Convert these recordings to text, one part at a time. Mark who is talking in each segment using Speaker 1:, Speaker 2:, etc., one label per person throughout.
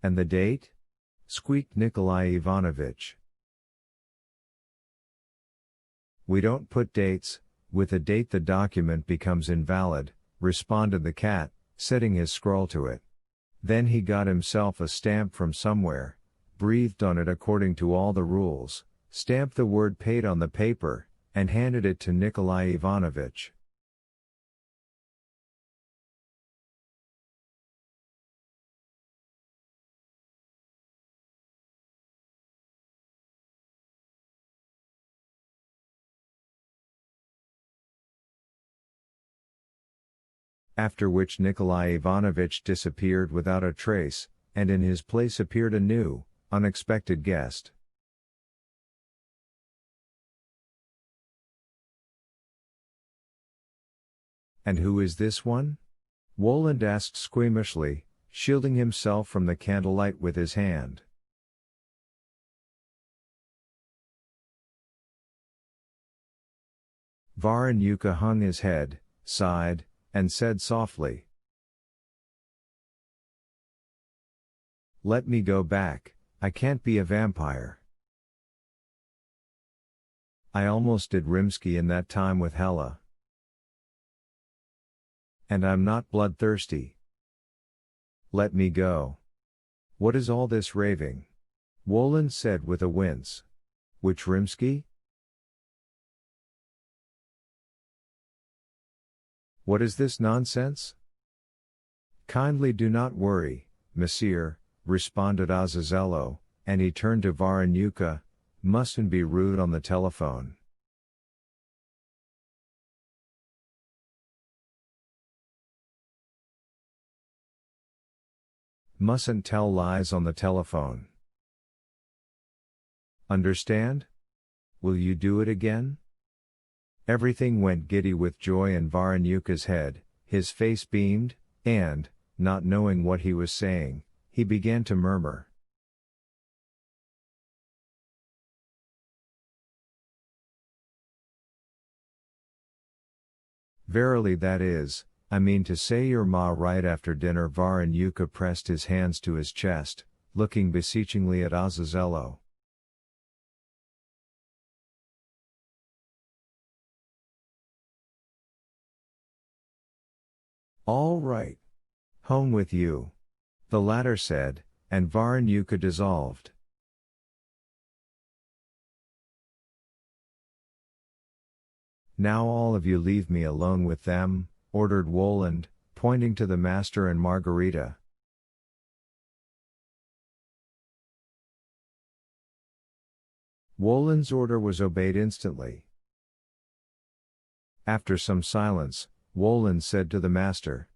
Speaker 1: And the date? Squeaked Nikolai Ivanovich. We don't put dates, with a date the document becomes invalid, responded the cat, setting his scroll to it. Then he got himself a stamp from somewhere, breathed on it according to all the rules, stamped the word paid on the paper, and handed it to Nikolai Ivanovich. After which Nikolai Ivanovich disappeared without a trace, and in his place appeared a new, unexpected guest. And who is this one? Woland asked squeamishly, shielding himself from the candlelight with his hand. Varanyuka hung his head, sighed, and said softly, "Let me go back, I can't be a vampire. I almost did Rimsky in that time with Hella. And I'm not bloodthirsty. Let me go. What is all this raving?" Woland said with a wince. "Which Rimsky? What is this nonsense?" "Kindly do not worry, monsieur," responded Azazello, and he turned to Varanyuka, "Mustn't be rude on the telephone." Mustn't tell lies on the telephone. Understand? Will you do it again? Everything went giddy with joy in Varanyuka's head, his face beamed, and, not knowing what he was saying, he began to murmur. "Verily that is, I mean to say your ma right after dinner." Varanyuka pressed his hands to his chest, looking beseechingly at Azazello. "All right. Home with you," the latter said, and Varanyuka dissolved. "Now all of you leave me alone with them," ordered Woland, pointing to the master and Margarita. Woland's order was obeyed instantly. After some silence, Woland said to the master,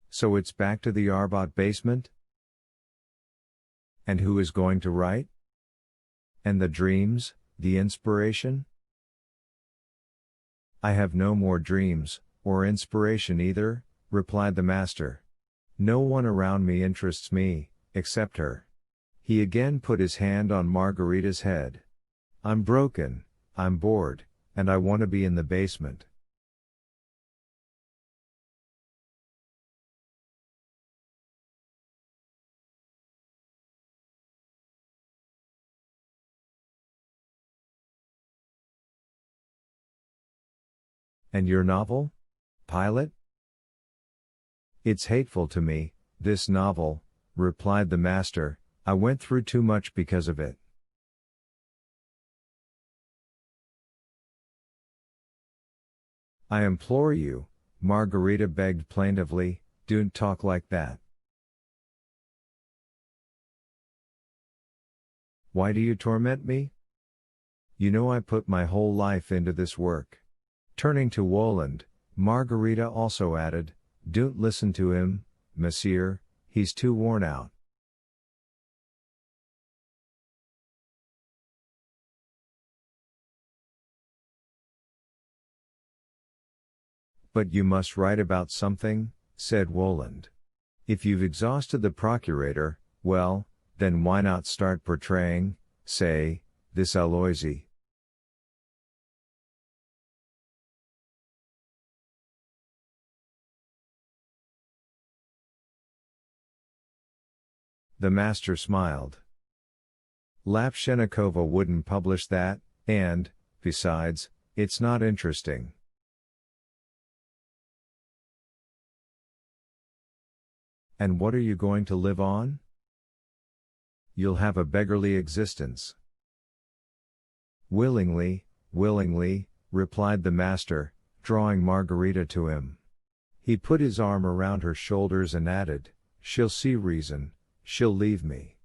Speaker 1: "So it's back to the Arbot basement? And who is going to write? And the dreams, the inspiration?" "I have no more dreams, or inspiration either," replied the master. "No one around me interests me, except her." He again put his hand on Margarita's head. "I'm broken, I'm bored, and I want to be in the basement." "And your novel? Pilot?" "It's hateful to me, this novel," replied the master. "I went through too much because of it." "I implore you," Margarita begged plaintively, "don't talk like that." "Why do you torment me? You know I put my whole life into this work." Turning to Woland, Margarita also added, "Don't listen to him, monsieur, he's too worn out." "But you must write about something," said Woland. "If you've exhausted the procurator, well, then why not start portraying, say, this Aloysi?" The master smiled. Lapshenikova wouldn't publish that, and, besides, it's not interesting. And what are you going to live on? You'll have a beggarly existence. Willingly, willingly, replied the master, drawing Margarita to him. He put his arm around her shoulders and added, "She'll see reason, she'll leave me."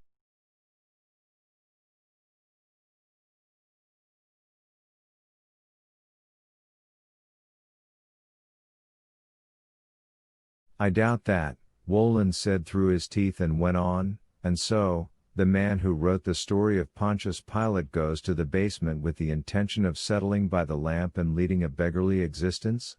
Speaker 1: I doubt that, Woland said through his teeth and went on, and so, the man who wrote the story of Pontius Pilate goes to the basement with the intention of settling by the lamp and leading a beggarly existence?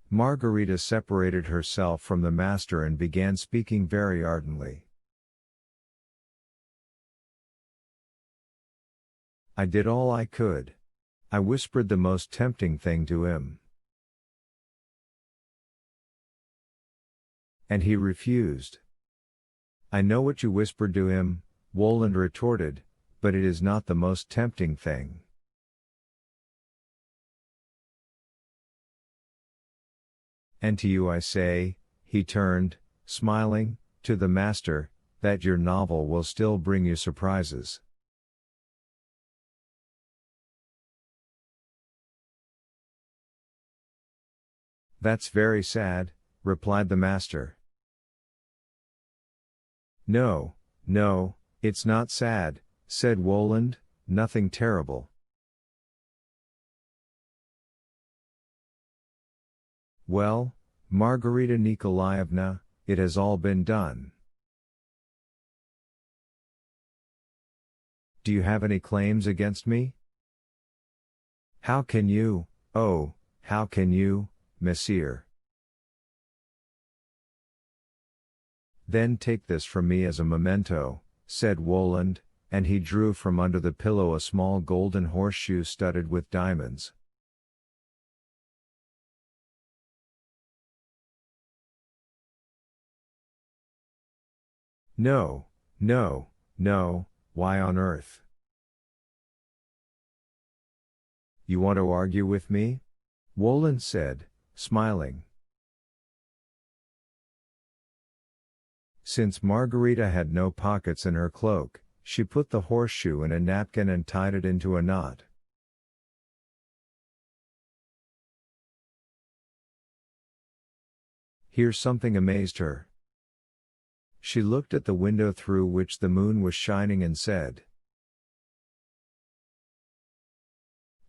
Speaker 1: Margarita separated herself from the master and began speaking very ardently. I did all I could. I whispered the most tempting thing to him. And he refused. I know what you whispered to him, Woland retorted, but it is not the most tempting thing. And to you I say, he turned, smiling, to the master, that your novel will still bring you surprises. That's very sad, replied the master. No, no, it's not sad, said Woland, nothing terrible. Well, Margarita Nikolaevna, it has all been done. Do you have any claims against me? How can you, oh, how can you, Monsieur? Then take this from me as a memento, said Woland, and he drew from under the pillow a small golden horseshoe studded with diamonds. No, no, no, why on earth? You want to argue with me? Woland said, smiling. Since Margarita had no pockets in her cloak, she put the horseshoe in a napkin and tied it into a knot. Here's something amazed her. She looked at the window through which the moon was shining and said,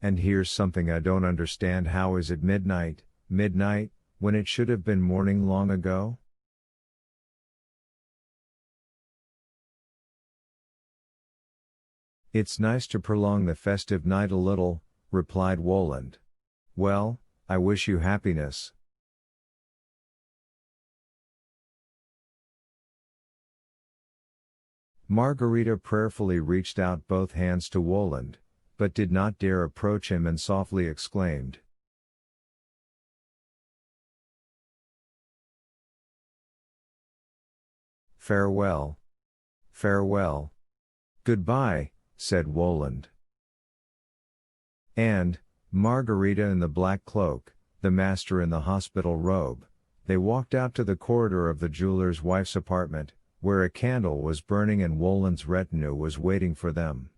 Speaker 1: "And here's something I don't understand. How is it midnight, when it should have been morning long ago?" It's nice to prolong the festive night a little, replied Woland. Well, I wish you happiness. Margarita prayerfully reached out both hands to Woland, but did not dare approach him and softly exclaimed, "Farewell. Farewell. Goodbye," said Woland. And, Margarita in the black cloak, the master in the hospital robe, they walked out to the corridor of the jeweler's wife's apartment, where a candle was burning and Woland's retinue was waiting for them.